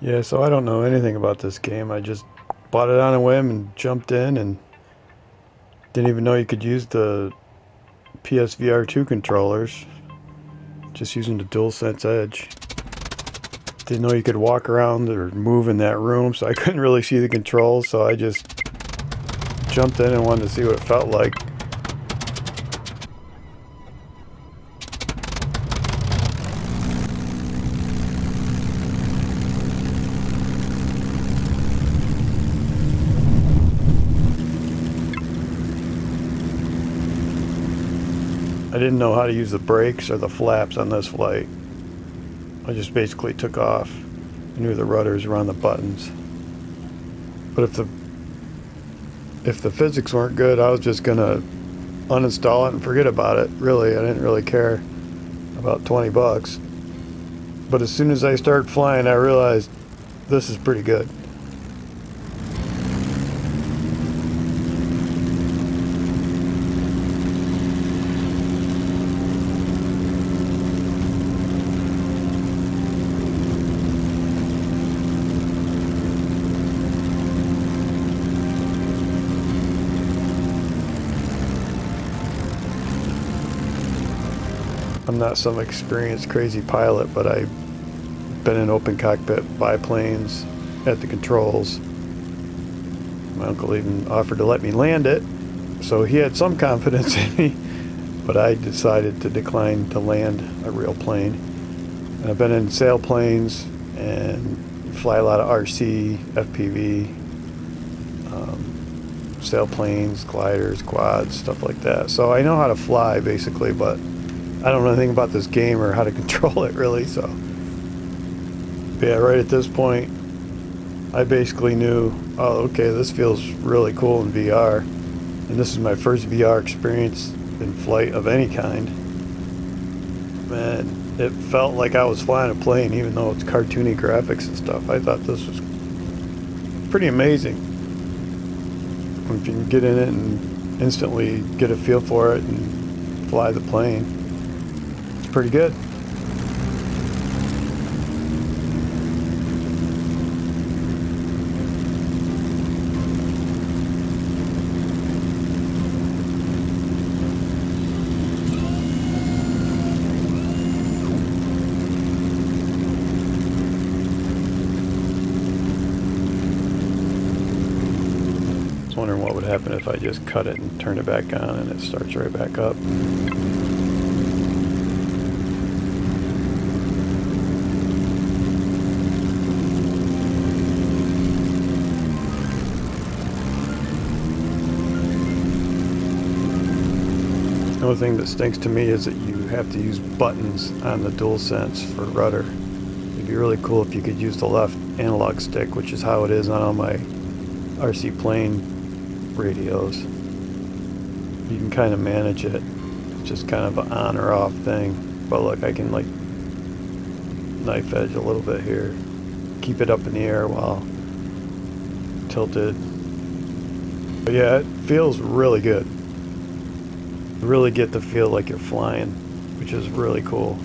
Yeah, so I don't know anything about this game. I just bought it on a whim and jumped in and didn't even know you could use the PSVR2 controllers. Just using the DualSense Edge. Didn't know you could walk around or move in that room, so I couldn't really see the controls, so I just jumped in and wanted to see what it felt like. I didn't know how to use the brakes or the flaps on this flight. I just basically took off. I knew the rudders were on the buttons. But if the physics weren't good, I was just gonna uninstall it and forget about it. Really, I didn't really care about 20 bucks. But as soon as I started flying, I realized this is pretty good. I'm not some experienced crazy pilot, but I've been in open cockpit biplanes at the controls. My uncle even offered to let me land it, so he had some confidence in me, but I decided to decline to land a real plane. And I've been in sailplanes and fly a lot of RC, FPV, sailplanes, gliders, quads, stuff like that. So I know how to fly basically, but I don't know anything about this game or how to control it really, so. But yeah, right at this point, I basically knew, oh, okay, this feels really cool in VR. And this is my first VR experience in flight of any kind. Man, it felt like I was flying a plane, even though it's cartoony graphics and stuff. I thought this was pretty amazing. If you can get in it and instantly get a feel for it and fly the plane. Pretty good. I was wondering what would happen if I just cut it and turn it back on and it starts right back up. The only thing that stinks to me is that you have to use buttons on the DualSense for rudder. It'd be really cool if you could use the left analog stick, which is how it is on all my RC plane radios. You can kind of manage it. It's just kind of an on or off thing. But look, I can like knife edge a little bit here. Keep it up in the air while tilted. But yeah, it feels really good. Really get the feel like you're flying, which is really cool.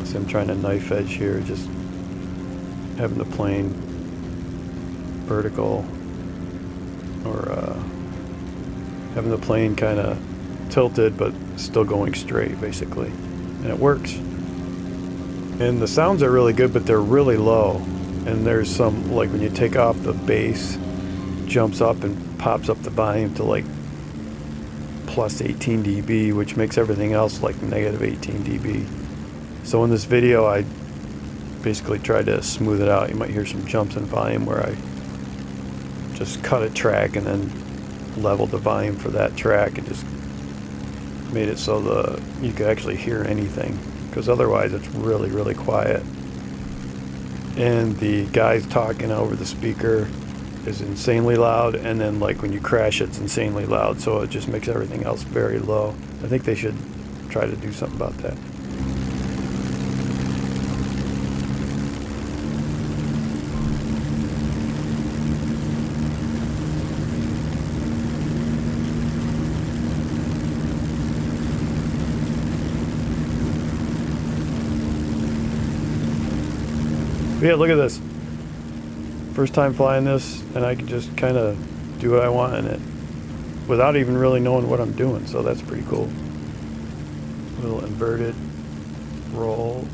So I'm trying to knife edge here, just having the plane vertical or having the plane kind of tilted but still going straight basically, and it works. And the sounds are really good, but they're really low, and there's some, like when you take off, the bass jumps up and pops up the volume to like plus 18 dB, which makes everything else like negative 18 dB. So in this video I basically tried to smooth it out. You might hear some jumps in volume where I just cut a track and then leveled the volume for that track and just made it so you could actually hear anything, because otherwise it's really, really quiet. And the guys talking over the speaker is insanely loud, and then like when you crash it's insanely loud, so it just makes everything else very low. I think they should try to do something about that. But yeah, look at this. First time flying this, and I can just kind of do what I want in it without even really knowing what I'm doing, so that's pretty cool. Little inverted roll.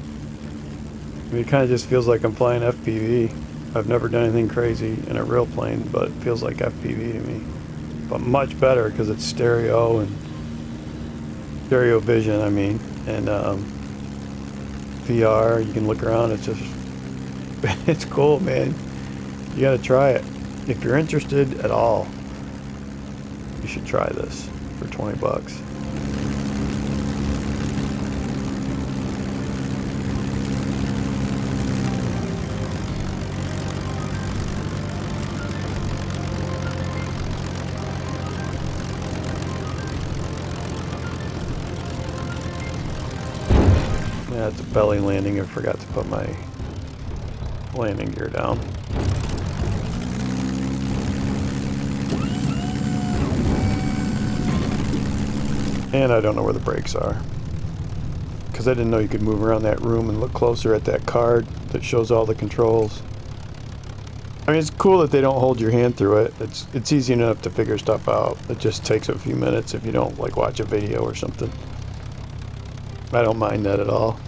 I mean, it kind of just feels like I'm flying FPV. I've never done anything crazy in a real plane, but it feels like FPV to me. But much better because it's stereo and stereo vision, I mean, and VR, you can look around, it's just, it's cool, man. You gotta try it. If you're interested at all, you should try this for 20 bucks. Yeah, it's a belly landing. I forgot to put my landing gear down. And I don't know where the brakes are, because I didn't know you could move around that room and look closer at that card that shows all the controls. I mean, it's cool that they don't hold your hand through it. It's easy enough to figure stuff out. It just takes a few minutes if you don't like watch a video or something. I don't mind that at all.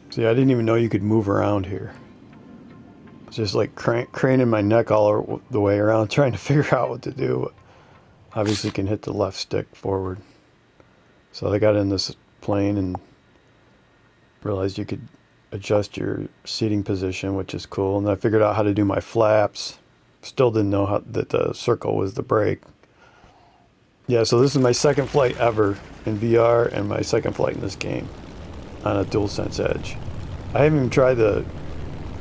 See, I didn't even know you could move around here. It's just like craning my neck all the way around trying to figure out what to do. Obviously can hit the left stick forward. So I got in this plane and realized you could adjust your seating position, which is cool. And I figured out how to do my flaps. Still didn't know that the circle was the brake. Yeah, so this is my second flight ever in VR and my second flight in this game on a DualSense Edge. I haven't even tried the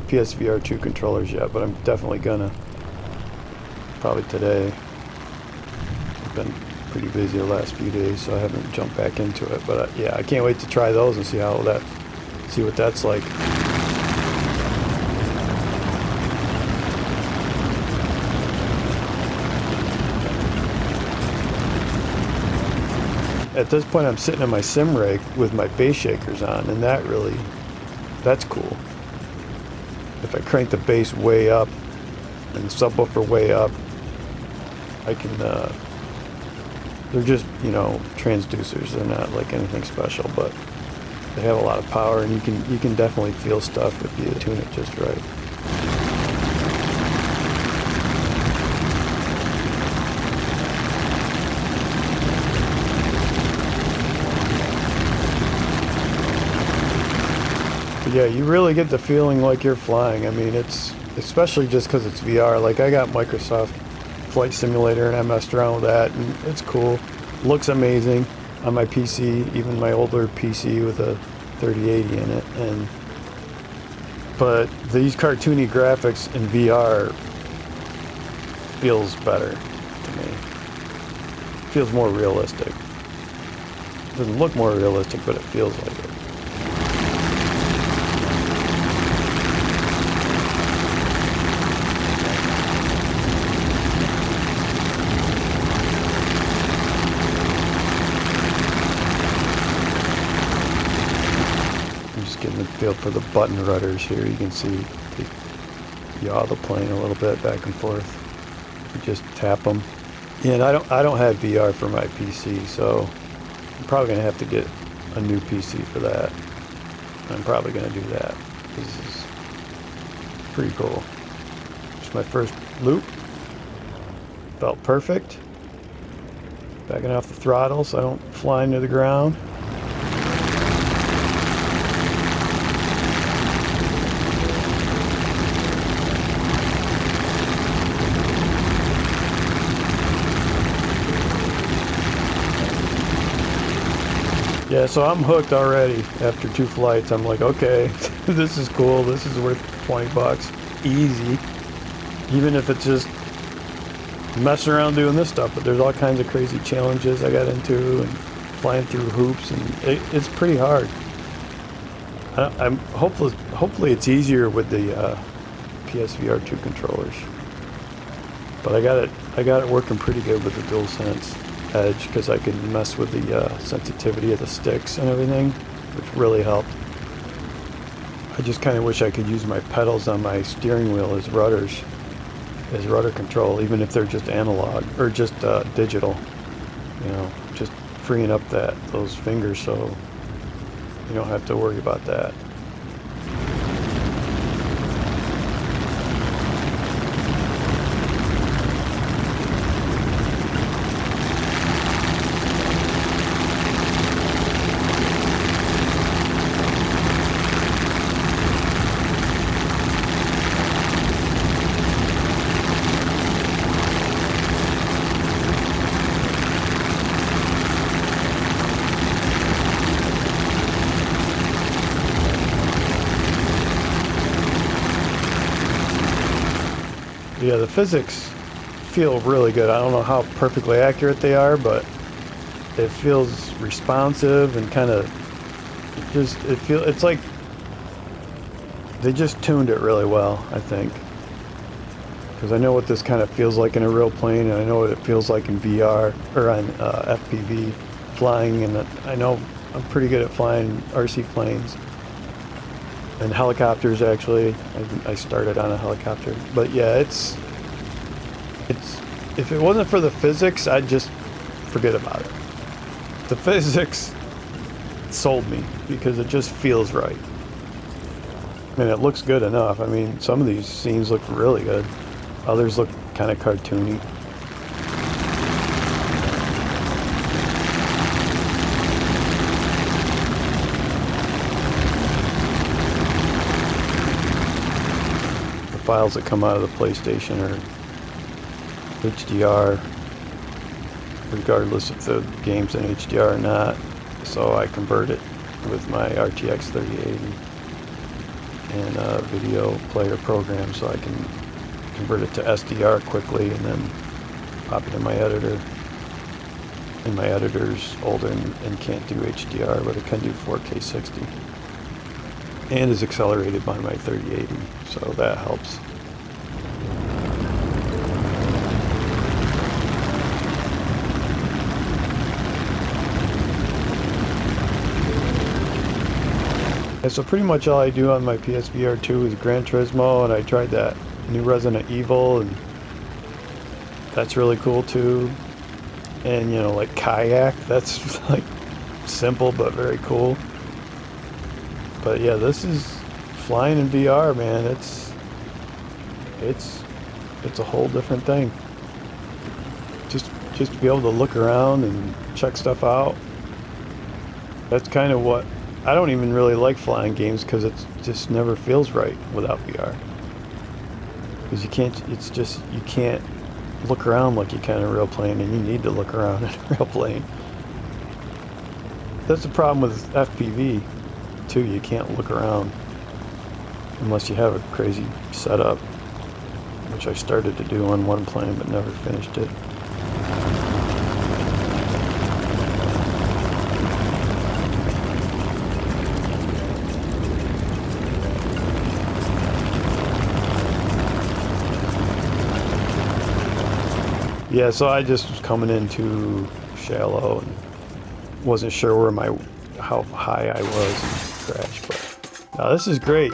PSVR2 controllers yet, but I'm definitely gonna. Probably today. I've been pretty busy the last few days, so I haven't jumped back into it. But yeah, I can't wait to try those and see what that's like. At this point, I'm sitting in my sim rig with my bass shakers on, and that's cool. If I crank the bass way up and the subwoofer way up, I can, they're just, transducers. They're not like anything special, but they have a lot of power, and you can definitely feel stuff if you tune it just right. Yeah, you really get the feeling like you're flying. I mean, it's especially just because it's VR. Like, I got Microsoft Flight Simulator and I messed around with that, and it's cool. Looks amazing on my PC, even my older PC with a 3080 in it. But these cartoony graphics in VR feels better to me. Feels more realistic. Doesn't look more realistic, but it feels like it. Getting the feel for the button rudders here. You can see they yaw the plane a little bit back and forth. You just tap them. Yeah, and I don't have VR for my PC, so I'm probably gonna have to get a new PC for that. I'm probably gonna do that. This is pretty cool. Just my first loop. Felt perfect. Backing off the throttle so I don't fly into the ground. Yeah, so I'm hooked already after 2 flights. I'm like, okay, this is cool. This is worth 20 bucks. Easy. Even if it's just messing around doing this stuff. But there's all kinds of crazy challenges I got into and flying through hoops. And it's pretty hard. I'm hopefully it's easier with the PSVR2 controllers. But I got it working pretty good with the DualSense Edge because I can mess with the sensitivity of the sticks and everything, which really helped. I just kind of wish I could use my pedals on my steering wheel as rudders, as rudder control, even if they're just analog or just digital. You know, just freeing up those fingers so you don't have to worry about that. Yeah, the physics feel really good. I don't know how perfectly accurate they are, but it feels responsive and kind of it's like they just tuned it really well, I think. Because I know what this kind of feels like in a real plane, and I know what it feels like in VR or on FPV flying, and I know I'm pretty good at flying RC planes. And helicopters, actually. I started on a helicopter. But yeah, it's if it wasn't for the physics, I'd just forget about it. The physics sold me because it just feels right. And it looks good enough. I mean, some of these scenes look really good. Others look kind of cartoony. Files that come out of the PlayStation are HDR, regardless if the game's in HDR or not. So I convert it with my RTX 3080 and a video player program, so I can convert it to SDR quickly and then pop it in my editor. And my editor's older and can't do HDR, but it can do 4K 60. And is accelerated by my 3080, so that helps. And so pretty much all I do on my PSVR2 is Gran Turismo, and I tried that new Resident Evil, and that's really cool too. And you know, like Kayak, that's like simple but very cool. But yeah, this is flying in VR, man. It's a whole different thing. Just to be able to look around and check stuff out. That's kind of what I don't even really like flying games because it just never feels right without VR. Because you can't look around like you can in a real plane, and you need to look around in a real plane. That's the problem with FPV. Too, you can't look around unless you have a crazy setup, which I started to do on one plane but never finished it. Yeah, so I just was coming in too shallow and wasn't sure how high I was and crashed. But now this is great.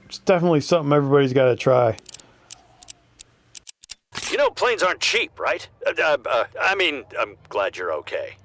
It's definitely something everybody's got to try. You know, planes aren't cheap, right? I mean, I'm glad you're okay.